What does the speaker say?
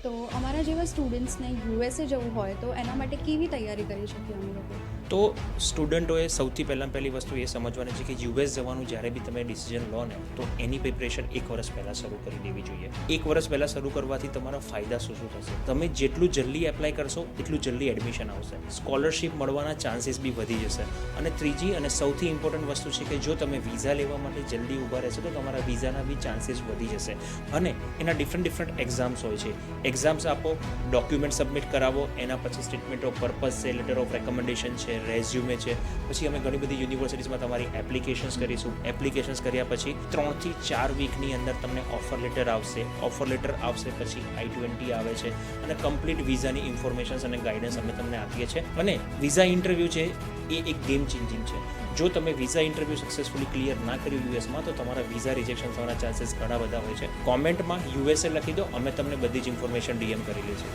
તો અમારા જેવા સ્ટુડન્ટ્સને યુએસએ જવું હોય તો એના માટે કેવી તૈયારી કરી શકીએ અમે લોકો? તો સ્ટુડન્ટોએ સૌથી પહેલી વસ્તુ એ સમજવાની છે કે યુએસ જવાનું જ્યારે બી તમે ડિસિઝન લો ને તો એની પ્રિપરેશન 1 વર્ષ પહેલાં શરૂ કરી દેવી જોઈએ. 1 વર્ષ પહેલાં શરૂ કરવાથી તમારા ફાયદા શું થશે? તમે જેટલું જલ્દી એપ્લાય કરશો એટલું જલ્દી એડમિશન આવશે, સ્કોલરશિપ મળવાના ચાન્સીસ બી વધી જશે. અને ત્રીજી અને સૌથી ઇમ્પોર્ટન્ટ વસ્તુ છે કે જો તમે વિઝા લેવા માટે જલ્દી ઊભા રહેશો તો તમારા વિઝાના બી ચાન્સીસ વધી જશે. અને એના ડિફરન્ટ એક્ઝામ્સ હોય છે. એક્ઝામ્સ આપો, ડોક્યુમેન્ટ સબમિટ કરાવો, એના પછી સ્ટેટમેન્ટ ઓફ પર્પઝ છે, લેટર ઓફ રેકમેન્ડેશન છે, રેઝ્યુમે છે. પછી અમે ઘણી બધી યુનિવર્સિટીઝમાં તમારી એપ્લિકેશન્સ કરીશું. એપ્લિકેશન્સ કર્યા પછી 3 થી 4 વીકની અંદર તમને ઓફર લેટર આવશે. ઓફર લેટર આવશે પછી I-20 આવે છે અને કમ્પ્લીટ વિઝાની ઇન્ફોર્મેશન્સ અને ગાઈડન્સ અમે તમને આપીએ છીએ. અને વિઝા ઇન્ટરવ્યૂ છે એ એક ગેમ ચેન્જિંગ છે. જો તમે વિઝા ઇન્ટરવ્યૂ સક્સેસફુલી ક્લિયર ના કર્યું યુએસમાં તો તમારા વિઝા રિજેક્શન થવાના ચાન્સીસ ઘણા બધા હોય છે. કોમેન્ટમાં USA લખી દો, અમે તમને બધી જ ઇન્ફોર્મેશન DM કરી લઈશું.